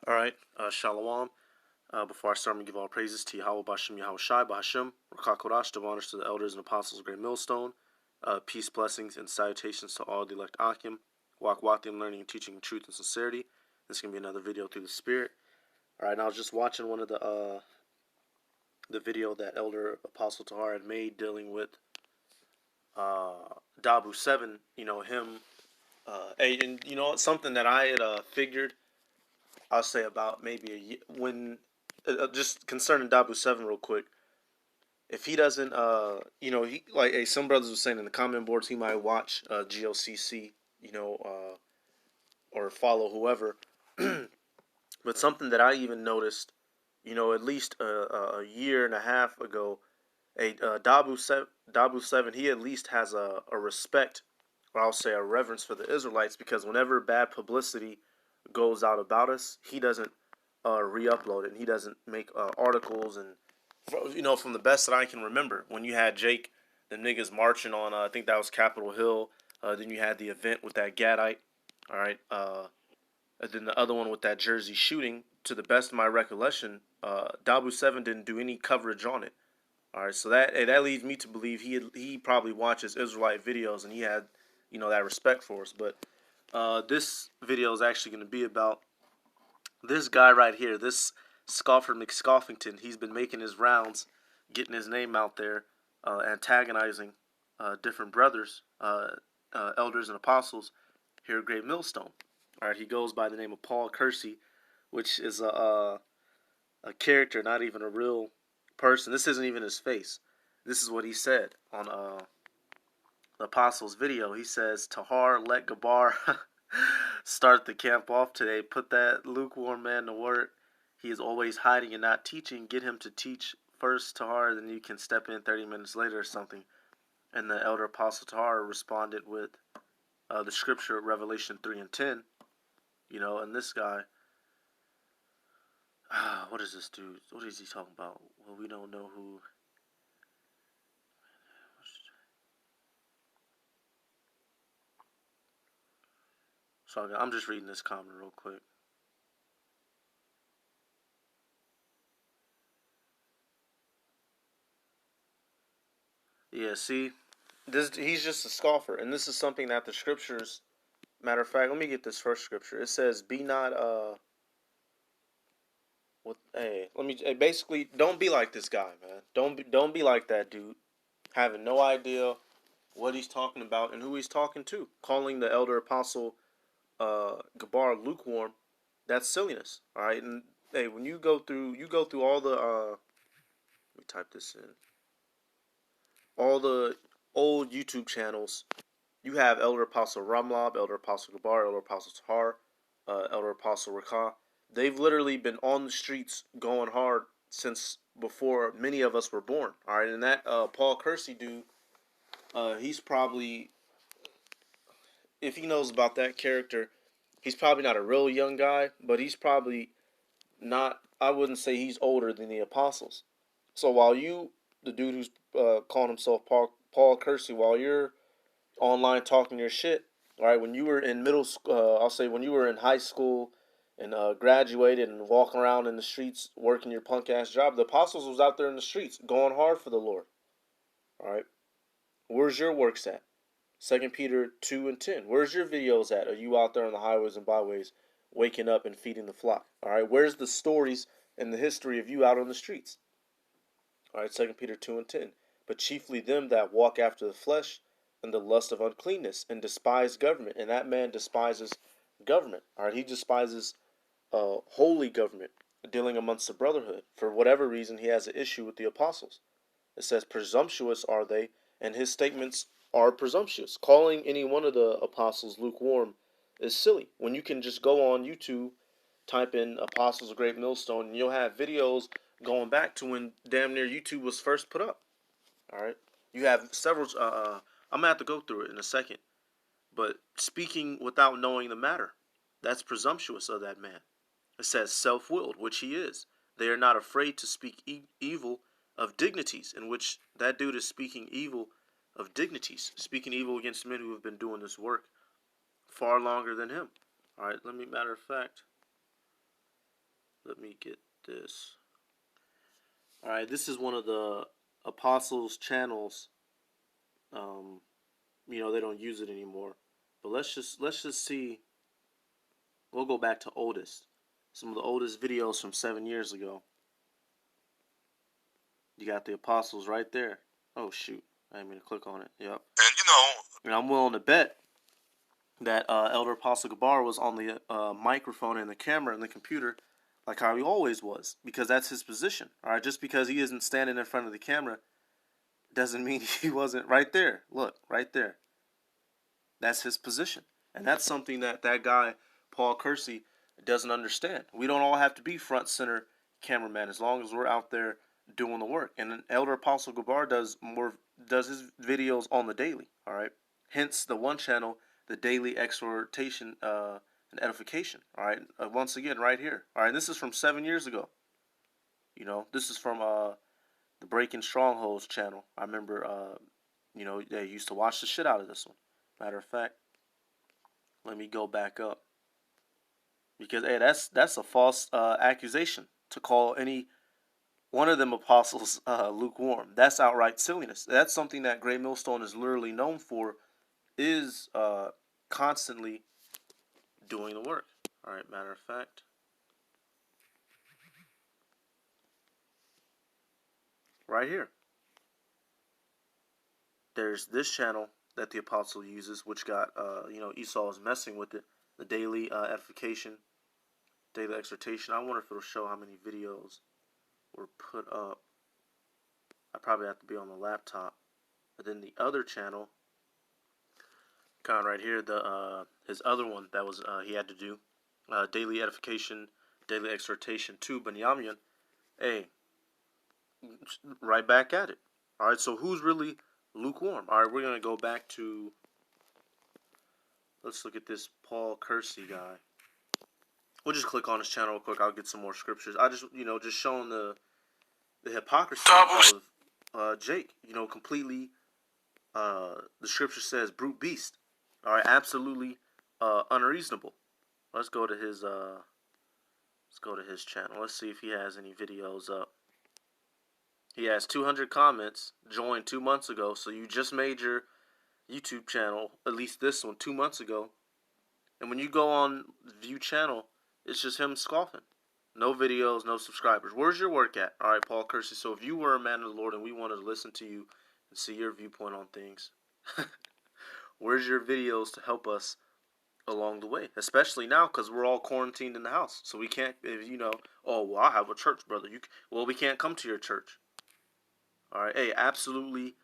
Alright, Shalom. Before I start, I'm going to give all praises to Yahweh Bashem Yahweh Shai Bashem, Rakakodash, to honors to the elders and apostles of Great Millstone. Peace, blessings, and salutations to all the elect Akim. Walk them learning and teaching truth and sincerity. This is going to be another video through the Spirit. Alright, I was just watching one of the video that Elder Apostle Tahar had made dealing with Dabu 7, him, and something that I had figured I'll say about maybe a year, when just concerning Dabu 7 real quick. If he doesn't, he like some brothers were saying in the comment boards, he might watch GOCC, or follow whoever. But something that I even noticed, at least a year and a half ago, Dabu 7, he at least has a respect, or I'll say a reverence for the Israelites, because whenever bad publicity goes out about us, he doesn't re-upload it, and he doesn't make articles. And from the best that I can remember, when you had Jake, the niggas marching on, I think that was Capitol Hill. Then you had the event with that Gadite. All right. And then the other one with that Jersey shooting. To the best of my recollection, Dabu 7 didn't do any coverage on it. All right, so that leads me to believe he probably watches Israelite videos, and he had that respect for us. But this video is actually going to be about this guy right here, this Scoffer McScoffington. He's been making his rounds, getting his name out there, antagonizing different brothers, elders and apostles here at Great Millstone. All right, he goes by the name of Paul KERSEY, which is a character, not even a real person. This isn't even his face. This is what he said on the apostles video. He says, Tahar, let Gabar start the camp off today. Put that lukewarm man to work. He is always hiding and not teaching. Get him to teach first, Tahar, then you can step in 30 minutes later or something. And the elder apostle Tahar responded with the scripture, Revelation 3 and 10. And this guy, what is this dude? What is he talking about? Well, we don't know who. So I'm just reading this comment real quick. Yeah, see, he's just a scoffer, and this is something that the scriptures. Matter of fact, let me get this first scripture. It says, "Be not basically, don't be like this guy, man. Don't be like that dude, having no idea what he's talking about and who he's talking to, calling the elder apostle Gabar lukewarm. That's silliness, all right. And hey, when you go through all the let me type this in, all the old YouTube channels. You have Elder Apostle Ramlab, Elder Apostle Gabar, Elder Apostle Tahar, Elder Apostle Rakah. They've literally been on the streets going hard since before many of us were born. All right, and that Paul KERSEY dude, he's probably, if he knows about that character, he's probably not a real young guy, but he's probably not, I wouldn't say he's older than the apostles. So while you, the dude who's calling himself Paul KERSEY, while you're online talking your shit, all right, when you were in middle school, I'll say when you were in high school and graduated and walking around in the streets working your punk ass job, the apostles was out there in the streets going hard for the Lord. All right, where's your works at? 2 Peter 2 and 10. Where's your videos at? Are you out there on the highways and byways waking up and feeding the flock? All right, where's the stories and the history of you out on the streets? All right, 2 Peter 2 and 10. But chiefly them that walk after the flesh and the lust of uncleanness, and despise government. And that man despises government. All right, he despises holy government, dealing amongst the brotherhood. For whatever reason, he has an issue with the apostles. It says, presumptuous are they, and his statements are presumptuous. Calling any one of the apostles lukewarm is silly. When you can just go on YouTube, type in Apostles of Great Millstone, and you'll have videos going back to when damn near YouTube was first put up. All right, you have several. I'm gonna have to go through it in a second. But speaking without knowing the matter, that's presumptuous of that man. It says self-willed, which he is. They are not afraid to speak evil of dignities, in which that dude is speaking evil of dignities, speaking evil against men who have been doing this work far longer than him. All right, matter of fact, Let me get this. All right, this is one of the apostles' channels. They don't use it anymore. But let's just see. We'll go back to oldest. Some of the oldest videos from 7 years ago. You got the apostles right there. Oh shoot, I didn't mean to click on it. Yep. And I'm willing to bet that Elder Apostle Gabar was on the microphone and the camera and the computer like how he always was, because that's his position. All right, just because he isn't standing in front of the camera doesn't mean he wasn't right there. Look, right there. That's his position. And that's something that guy, Paul KERSEY, doesn't understand. We don't all have to be front center cameraman as long as we're out there doing the work. And Elder Apostle Gabar does his videos on the daily. All right. Hence the one channel, the daily exhortation and edification. All right. Once again, right here. All right. And this is from 7 years ago. This is from the Breaking Strongholds channel. I remember, they used to watch the shit out of this one. Matter of fact, let me go back up, because hey, that's a false accusation to call any one of them apostles lukewarm. That's outright silliness. That's something that Great Millstone is literally known for, is constantly doing the work. All right, matter of fact, right here, there's this channel that the apostle uses, which got Esau is messing with it. The daily edification, daily exhortation. I wonder if it'll show how many videos were put up. I probably have to be on the laptop. But then the other channel, kind of right here, his other one that was he had to do, daily edification, daily exhortation to Benyamin. Hey, right back at it. All right, so who's really lukewarm? All right, we're gonna go back to. Let's look at this Paul KERSEY guy. We'll just click on his channel real quick. I'll get some more scriptures. I just showing the hypocrisy of Jake. Completely. The scripture says brute beast. All right, absolutely unreasonable. Let's go to his channel. Let's see if he has any videos up. He has 200 comments. Joined 2 months ago. So you just made your YouTube channel, at least this one, 2 months ago. And when you go on view channel, it's just him scoffing. No videos, no subscribers. Where's your work at? All right, Paul KERSEY. So if you were a man of the Lord and we wanted to listen to you and see your viewpoint on things, where's your videos to help us along the way? Especially now, because we're all quarantined in the house. So we can't, oh, well, I have a church, brother. We can't come to your church. All right, hey, absolutely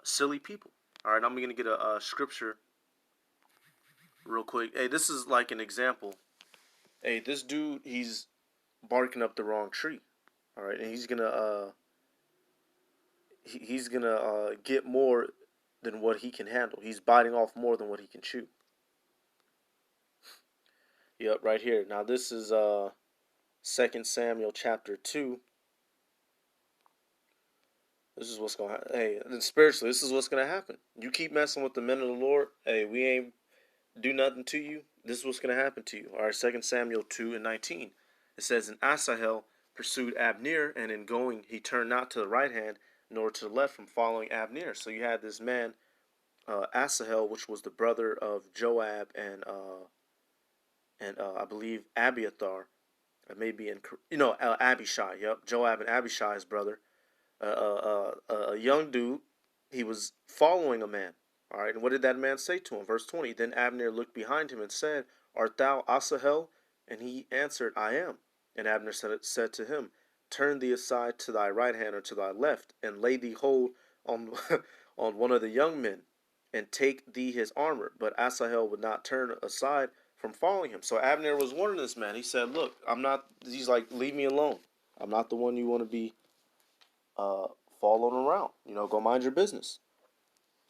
silly people. All right, I'm going to get a scripture real quick. Hey, this is like an example. Hey, this dude, he's barking up the wrong tree. All right, and he's gonna get more than what he can handle. He's biting off more than what he can chew. Yep, right here. Now this is 2 Samuel chapter 2. This is what's gonna happen. Hey, and spiritually, this is what's gonna happen. You keep messing with the men of the Lord. Hey, we ain't do nothing to you. This is what's gonna happen to you. All right, 2 Samuel 2:19. It says, "And Asahel pursued Abner, and in going he turned not to the right hand nor to the left from following Abner." So you had this man, Asahel, which was the brother of Joab and I believe Abiathar, maybe Abishai. Yep, Joab and Abishai's brother. A young dude. He was following a man. All right, and what did that man say to him? Verse 20. Then Abner looked behind him and said, "Art thou Asahel?" And he answered, "I am." And Abner said to him, "Turn thee aside to thy right hand or to thy left, and lay thee hold on on one of the young men, and take thee his armor." But Asahel would not turn aside from following him. So Abner was warning this man. He said, "Look, I'm not." He's like, "Leave me alone. I'm not the one you want to be following around. Go mind your business."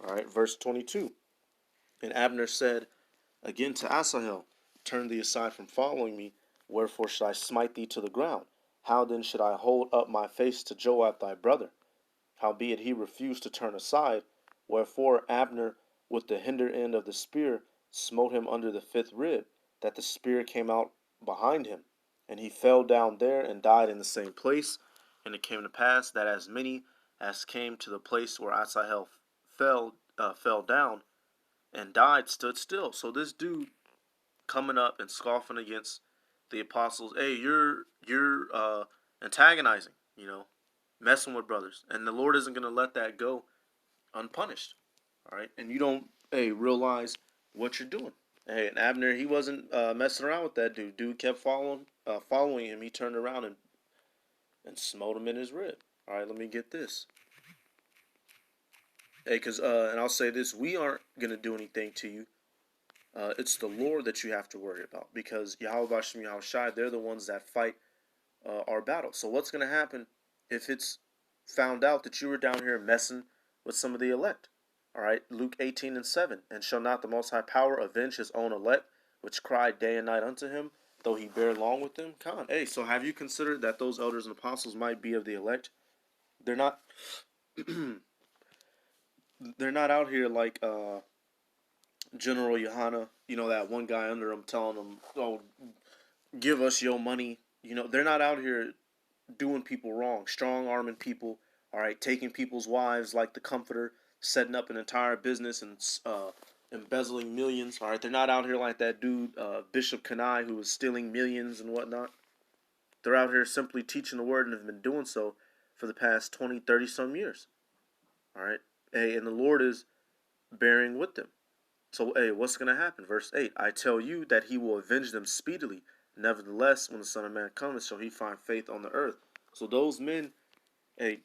All right, verse 22. And Abner said again to Asahel, "Turn thee aside from following me. Wherefore should I smite thee to the ground? How then should I hold up my face to Joab thy brother?" Howbeit he refused to turn aside. Wherefore Abner with the hinder end of the spear smote him under the fifth rib, that the spear came out behind him. And he fell down there and died in the same place. And it came to pass that as many as came to the place where Asahel fell down and died stood still. So this dude coming up and scoffing against the apostles, hey, you're antagonizing, messing with brothers, and the Lord isn't gonna let that go unpunished. All right, and you don't realize what you're doing. Hey, and Abner, he wasn't messing around with that dude. Dude kept following him. He turned around and smote him in his rib. All right, let me get this. Hey, and I'll say this: we aren't gonna do anything to you. It's the Lord that you have to worry about, because Yahweh Bashem Yahushai, they're the ones that fight our battle. So what's gonna happen if it's found out that you were down here messing with some of the elect? All right, Luke 18:7. And shall not the Most High Power avenge his own elect, which cry day and night unto him, though he bear long with them? Con. Hey, so have you considered that those elders and apostles might be of the elect? They're not. They're not out here like General Yohana. That one guy under him telling them, "Oh, give us your money." They're not out here doing people wrong, strong arming people. All right, taking people's wives like the Comforter, setting up an entire business and embezzling millions. All right, they're not out here like that dude Bishop Kanai, who was stealing millions and whatnot. They're out here simply teaching the word and have been doing so for the past 20, 30 some years. All right, hey, and the Lord is bearing with them. So, hey, what's going to happen? Verse 8, I tell you that he will avenge them speedily. Nevertheless, when the Son of Man comes, shall he find faith on the earth. So those men, hey,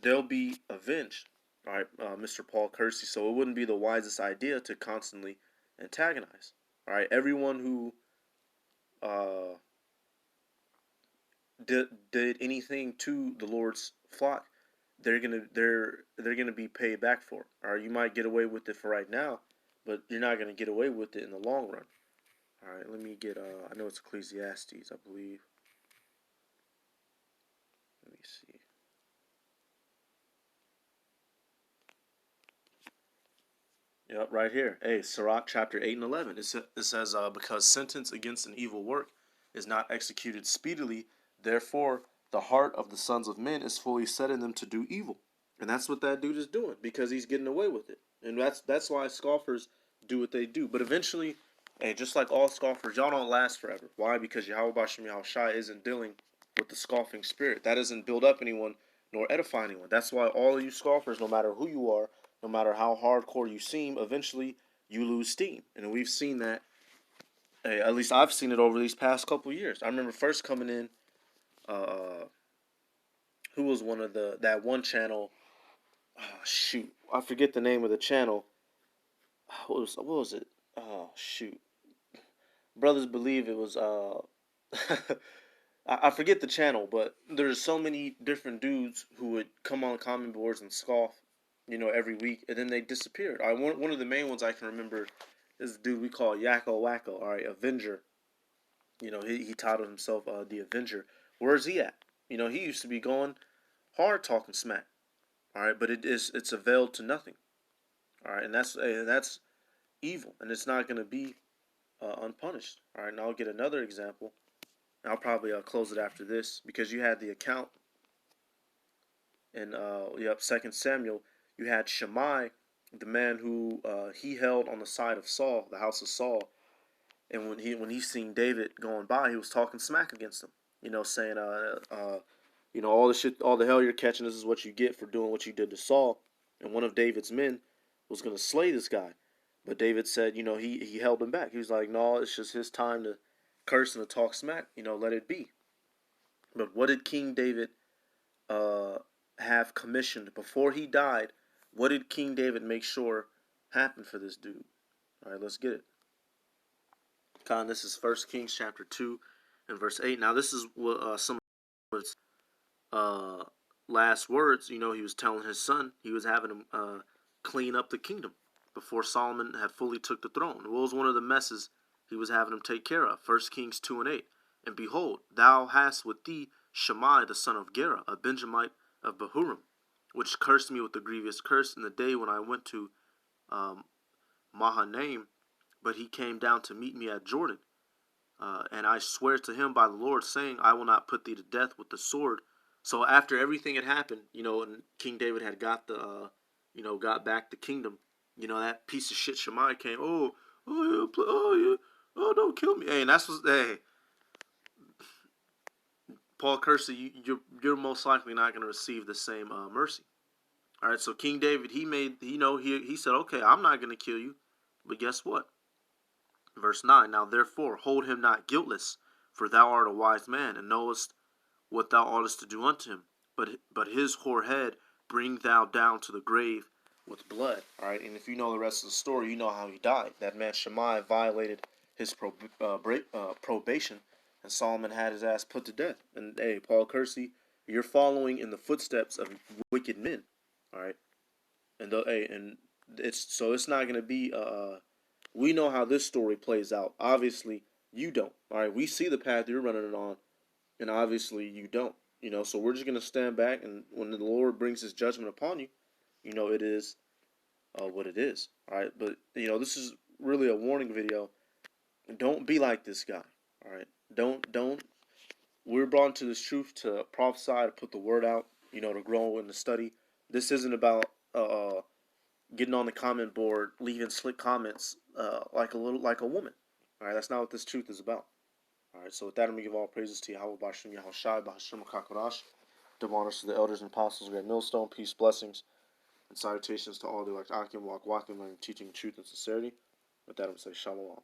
they'll be avenged. All right, Mr. Paul Kersey. So it wouldn't be the wisest idea to constantly antagonize. All right, everyone who uh, did anything to the Lord's flock, they're gonna be paid back for it. All right, you might get away with it for right now, but you're not gonna get away with it in the long run. All right, let me get. I know it's Ecclesiastes, I believe. Let me see. Yep, right here. Hey, Sirach chapter 8 and 11. It says, because sentence against an evil work is not executed speedily, therefore the heart of the sons of men is fully set in them to do evil. And that's what that dude is doing, because he's getting away with it. And that's why scoffers do what they do. But eventually, hey, just like all scoffers, y'all don't last forever. Why? Because Yahweh Bashem Yahushai isn't dealing with the scoffing spirit. That doesn't build up anyone nor edify anyone. That's why all of you scoffers, no matter who you are, no matter how hardcore you seem, eventually you lose steam. And we've seen that. Hey, at least I've seen it over these past couple years. I remember first coming in. Who was one of that one channel? Oh, shoot, I forget the name of the channel. What was it? Oh shoot, brothers believe it was I forget the channel, but there's so many different dudes who would come on comment boards and scoff, every week, and then they disappeared. One of the main ones I can remember is the dude we call Yakko Wacko, all right, Avenger. He titled himself the Avenger. Where's he at? He used to be going hard talking smack, all right, but it's availed to nothing, all right, and that's evil, and it's not going to be unpunished, all right. And I'll get another example. I'll probably close it after this, because you had the account in Second Samuel. You had Shammai, the man who he held on the side of Saul, the house of Saul, and when he seen David going by, he was talking smack against him. Saying all the shit, all the hell you're catching. This is what you get for doing what you did to Saul. And one of David's men was going to slay this guy, but David said, he held him back. He was like, no, it's just his time to curse and to talk smack. Let it be. But what did King David uh, have commissioned before he died? What did King David make sure happened for this dude? All right, let's get it. This is First Kings chapter 2 and verse 8. Now this is what some of his last words. He was telling his son he was having him clean up the kingdom before Solomon had fully took the throne. What was one of the messes he was having him take care of? First Kings 2 and 8. And behold, thou hast with thee Shammai the son of Gera, a Benjamite of Bahurim, which cursed me with the grievous curse in the day when I went to Mahanaim, but he came down to meet me at Jordan. And I swear to him by the Lord, saying, I will not put thee to death with the sword. So after everything had happened, and King David had got got back the kingdom. That piece of shit Shemaiah came. Don't kill me. Hey, and that's what. Hey, Paul Kersey, you're most likely not going to receive the same mercy. All right. So King David, he said, okay, I'm not going to kill you, but guess what? Verse 9. Now therefore hold him not guiltless, for thou art a wise man, and knowest what thou oughtest to do unto him. But his hoar head bring thou down to the grave with blood. All right, and if you know the rest of the story, you know how he died. That man Shemaiah violated his probation, and Solomon had his ass put to death. And hey, Paul Kersey, you're following in the footsteps of wicked men. All right, and it's not gonna be. We know how this story plays out. Obviously, you don't. All right, we see the path you're running on, and obviously you don't. So we're just gonna stand back, and when the Lord brings His judgment upon you, it is what it is. All right, but this is really a warning video. Don't be like this guy. All right, don't. We're brought into this truth to prophesy, to put the word out. To grow in the study. This isn't about getting on the comment board, leaving slick comments like a woman. All right, that's not what this truth is about. All right, so with that, I'm going to give all praises to Yahweh, Bashim Yahushai, Bahashim Kakarash. Double honors to the elders and apostles, Great Millstone, peace, blessings, and salutations to all the elect Akim, Walk, learning, teaching truth and sincerity. With that, I'm going to say Shalom.